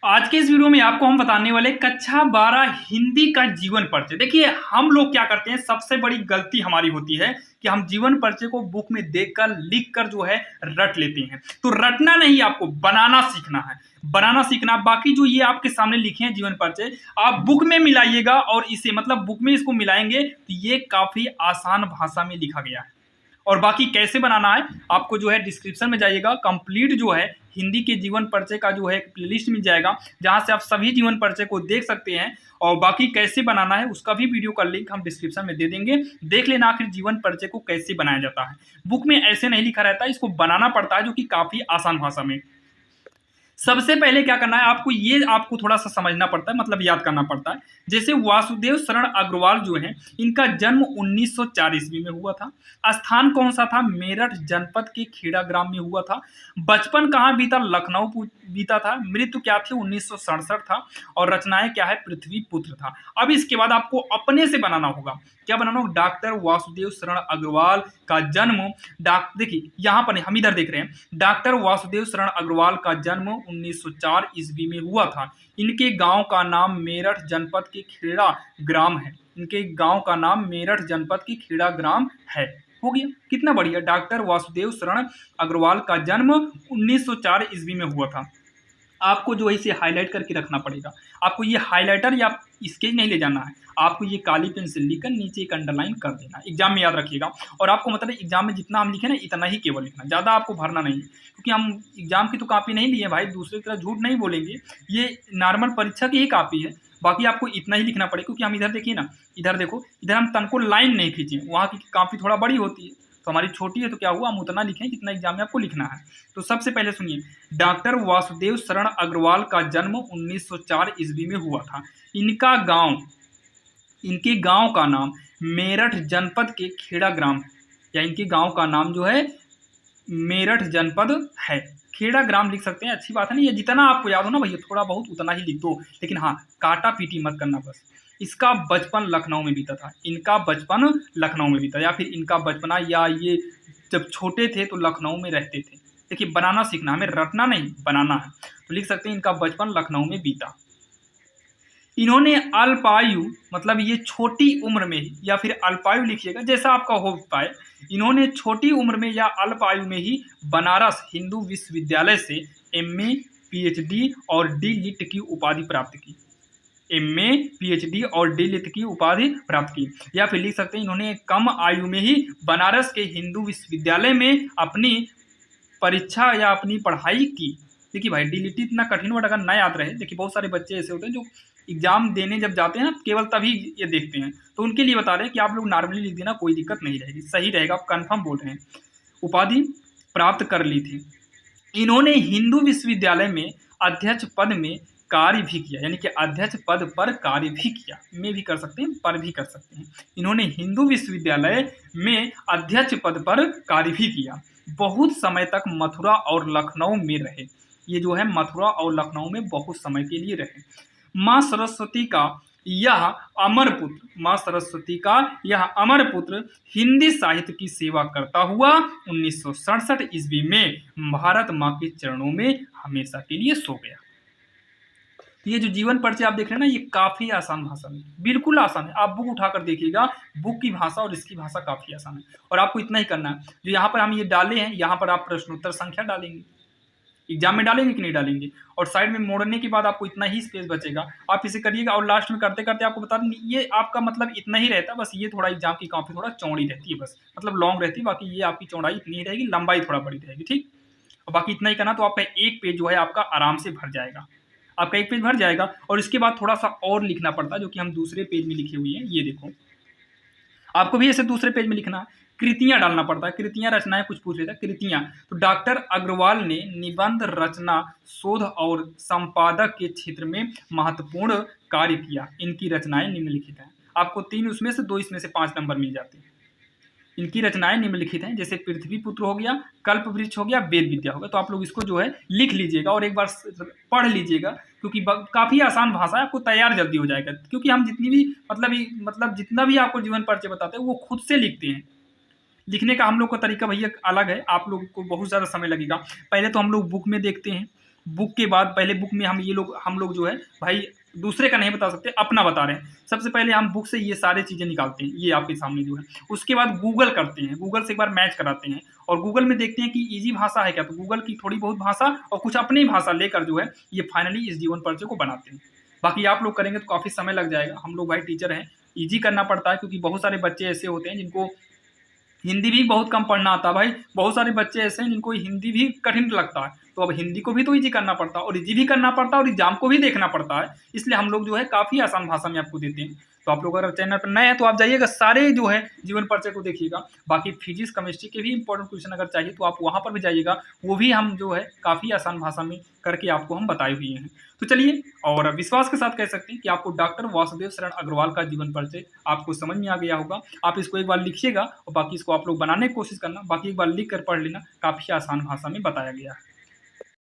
आज के इस वीडियो में आपको हम बताने वाले कक्षा 12 हिंदी का जीवन परिचय। देखिए हम लोग क्या करते हैं, सबसे बड़ी गलती हमारी होती है कि हम जीवन परिचय को बुक में देखकर लिखकर जो है रट लेते हैं। तो रटना नहीं, आपको बनाना सीखना है। बनाना सीखना, बाकी जो ये आपके सामने लिखे हैं जीवन परिचय, आप बुक में मिलाइएगा और इसे मतलब बुक में इसको मिलाएंगे तो ये काफी आसान भाषा में लिखा गया है। और बाकी कैसे बनाना है आपको जो है डिस्क्रिप्शन में जाइएगा, कंप्लीट जो है हिंदी के जीवन परिचय का जो है एक प्लेलिस्ट मिल जाएगा जहां से आप सभी जीवन परिचय को देख सकते हैं। और बाकी कैसे बनाना है उसका भी वीडियो का लिंक हम डिस्क्रिप्शन में दे देंगे, देख लेना आखिर जीवन परिचय को कैसे बनाया जाता है। बुक में ऐसे नहीं लिखा रहता है, इसको बनाना पड़ता है जो कि काफी आसान भाषा में। सबसे पहले क्या करना है आपको, ये आपको थोड़ा सा समझना पड़ता है, मतलब याद करना पड़ता है। जैसे वासुदेव शरण अग्रवाल जो है, इनका जन्म 1904 ईस्वी में हुआ था। स्थान कौन सा था? मेरठ जनपद के खेड़ा ग्राम में हुआ था। बचपन कहाँ बीता? लखनऊ बीता था। मृत्यु क्या थी? 1967 था। और रचनाएं क्या है? पृथ्वी पुत्र था। अब इसके बाद आपको अपने से बनाना होगा। क्या बनाना होगा? डॉक्टर वासुदेव शरण अग्रवाल का जन्म, देखिए यहाँ पर हम इधर देख रहे हैं, डॉक्टर वासुदेव शरण अग्रवाल का जन्म 1904 ईस्वी में हुआ था। इनके गांव का नाम मेरठ जनपद के खेड़ा ग्राम है। इनके गांव का नाम मेरठ जनपद के खेड़ा ग्राम है। हो गया, कितना बढ़िया। डॉक्टर वासुदेव शरण अग्रवाल का जन्म 1904 ईस्वी में हुआ था। आपको जो है इसे हाईलाइट करके रखना पड़ेगा। आपको ये हाईलाइटर या स्केच नहीं ले जाना है, आपको ये काली पेन से लिखकर नीचे एक अंडरलाइन कर देना, एग्जाम में याद रखिएगा। और आपको मतलब एग्जाम में जितना हम लिखे ना इतना ही केवल लिखना, ज़्यादा आपको भरना नहीं, क्योंकि हम एग्जाम की तो कॉपी नहीं लिए भाई, दूसरे की तरह झूठ नहीं बोलेंगे। ये नॉर्मल परीक्षा की ही कॉपी है, बाकी आपको इतना ही लिखना पड़ेगा। क्योंकि हम इधर देखिए ना, इधर देखो, इधर हम तनको लाइन नहीं खींचे, वहाँ की कॉपी थोड़ा बड़ी होती है तो हमारी छोटी है, तो क्या हुआ हम उतना लिखें जितना एग्जाम में आपको लिखना है। तो सबसे पहले सुनिए, डॉक्टर वासुदेव शरण अग्रवाल का जन्म 1904 ईस्वी में हुआ था। इनका गांव, इनके गांव का नाम मेरठ जनपद के खेड़ा ग्राम है, या इनके गांव का नाम जो है मेरठ जनपद है। खेड़ा ग्राम लिख सकते हैं, अच्छी बात है ना। ये जितना आपको याद हो ना भैया, थोड़ा बहुत उतना ही लिख दो, लेकिन हाँ काटा पीटी मत करना बस। इसका बचपन लखनऊ में बीता था। इनका बचपन लखनऊ में बीता, या फिर इनका बचपना, या ये जब छोटे थे तो लखनऊ में रहते थे। देखिए बनाना सीखना, हमें रटना नहीं बनाना है। तो लिख सकते हैं इनका बचपन लखनऊ में बीता। इन्होंने अल्पायु, मतलब ये छोटी उम्र में ही, या फिर अल्पायु लिखिएगा जैसा आपका हो पाए, इन्होंने छोटी उम्र में या अल्पायु में ही बनारस हिंदू विश्वविद्यालय से एमए, पीएचडी और डी.लिट की उपाधि प्राप्त की। एमए, पीएचडी और डी.लिट की उपाधि प्राप्त की। या फिर लिख सकते हैं इन्होंने कम आयु में ही बनारस के हिंदू विश्वविद्यालय में अपनी परीक्षा या अपनी पढ़ाई की। देखिए भाई डी.लिट इतना कठिन वर्ड अगर ना याद रहे, देखिए बहुत सारे बच्चे ऐसे होते हैं जो एग्जाम देने जब जाते हैं ना केवल तभी ये देखते हैं, तो उनके लिए बता रहे हैं कि आप लोग नॉर्मली लिख देना, कोई दिक्कत नहीं रहेगी, सही रहेगा, आप कंफर्म बोल रहे हैं। उपाधि प्राप्त कर ली थी। इन्होंने हिंदू विश्वविद्यालय में अध्यक्ष पद में कार्य भी किया, यानी कि अध्यक्ष पद पर कार्य भी किया, में भी कर सकते हैं, पर भी कर सकते हैं। इन्होंने हिंदू विश्वविद्यालय में अध्यक्ष पद पर कार्य भी किया। बहुत समय तक मथुरा और लखनऊ में रहे। ये जो है मथुरा और लखनऊ में बहुत समय के लिए रहे। माँ सरस्वती का यह अमर पुत्र, माँ सरस्वती का यह अमर पुत्र हिंदी साहित्य की सेवा करता हुआ 1967 ईस्वी में भारत माँ के चरणों में हमेशा के लिए सो गया। ये जो जीवन परिचय आप देख रहे हैं ना, ये काफी आसान भाषा में, बिल्कुल आसान है। आप बुक उठाकर देखिएगा, बुक की भाषा और इसकी भाषा काफी आसान है। और आपको इतना ही करना है, जो यहाँ पर हम ये डाले हैं, यहाँ पर आप प्रश्नोत्तर संख्या डालेंगे, एग्जाम में डालेंगे कि नहीं डालेंगे, और साइड में मोड़ने के बाद आपको इतना ही स्पेस बचेगा, आप इसे करिएगा। और लास्ट में करते करते आपको बता दें, ये आपका मतलब इतना ही रहता है, बस ये थोड़ा एग्जाम की कॉपी थोड़ा चौड़ी रहती है, बस मतलब लॉन्ग रहती है, बाकी ये आपकी चौड़ाई इतनी ही रहेगी, लंबाई थोड़ा बड़ी रहेगी, ठीक। और बाकी इतना ही करना, तो आपका एक पेज जो है आपका आराम से भर जाएगा, आपका एक पेज भर जाएगा। और इसके बाद थोड़ा सा और लिखना पड़ता है, जो कि हम दूसरे पेज में लिखे हुए हैं, ये देखो आपको भी ऐसे दूसरे पेज में लिखना है। कृतियां डालना पड़ता है, कृतियां रचनाएं कुछ पूछ लेता है, कृतियां। तो डॉक्टर अग्रवाल ने निबंध रचना, शोध और संपादक के क्षेत्र में महत्वपूर्ण कार्य किया। इनकी रचनाएं निम्नलिखित हैं। आपको 3 उसमें से 2 इसमें से 5 नंबर मिल जाते हैं। इनकी रचनाएं निम्नलिखित हैं, जैसे पृथ्वी पुत्र हो गया, कल्प वृक्ष हो गया, वेद विद्या हो गया। तो आप लोग इसको जो है लिख लीजिएगा और एक बार पढ़ लीजिएगा, क्योंकि काफ़ी आसान भाषा है, आपको तैयार जल्दी हो जाएगा। क्योंकि हम जितनी भी मतलब जितना भी आपको जीवन परिचय बताते हैं वो खुद से लिखते हैं। लिखने का हम लोग का तरीका भैया अलग है, आप लोग को बहुत ज़्यादा समय लगेगा। पहले तो हम लोग बुक में देखते हैं, बुक के बाद पहले बुक में हम लोग जो है भाई दूसरे का नहीं बता सकते, अपना बता रहे हैं। सबसे पहले हम बुक से ये सारी चीज़ें निकालते हैं, ये आपके सामने जो है। उसके बाद गूगल करते हैं, गूगल से एक बार मैच कराते हैं और गूगल में देखते हैं कि ईज़ी भाषा है क्या, तो गूगल की थोड़ी बहुत भाषा और कुछ अपनी भाषा लेकर जो है ये फाइनली इस जीवन परिचय को बनाते हैं। बाकी आप लोग करेंगे तो काफ़ी समय लग जाएगा। हम लोग भाई टीचर हैं, ईज़ी करना पड़ता है क्योंकि बहुत सारे बच्चे ऐसे होते हैं जिनको हिंदी भी बहुत कम पढ़ना आता है भाई। बहुत सारे बच्चे ऐसे हैं जिनको हिंदी भी कठिन लगता है, तो अब हिंदी को भी तो ईज़ी करना पड़ता है और ईज़ी भी करना पड़ता है और एग्जाम को भी देखना पड़ता है। इसलिए हम लोग जो है काफ़ी आसान भाषा में आपको देते हैं। तो आप लोग अगर चैनल पर नए हैं तो आप जाइएगा, सारे जो है जीवन परिचय को देखिएगा। बाकी फिजिक्स केमिस्ट्री के भी इंपॉर्टेंट क्वेश्चन अगर चाहिए तो आप वहाँ पर भी जाइएगा, वो भी हम जो है काफ़ी आसान भाषा में करके आपको हम बताए हुए हैं। तो चलिए, और विश्वास के साथ कह सकते हैं कि आपको डॉक्टर वासुदेव शरण अग्रवाल का जीवन परिचय आपको समझ में आ गया होगा। आप इसको एक बार लिखिएगा और बाकी इसको आप लोग बनाने की कोशिश करना, बाकी एक बार लिख कर पढ़ लेना, काफ़ी आसान भाषा में बताया गया है।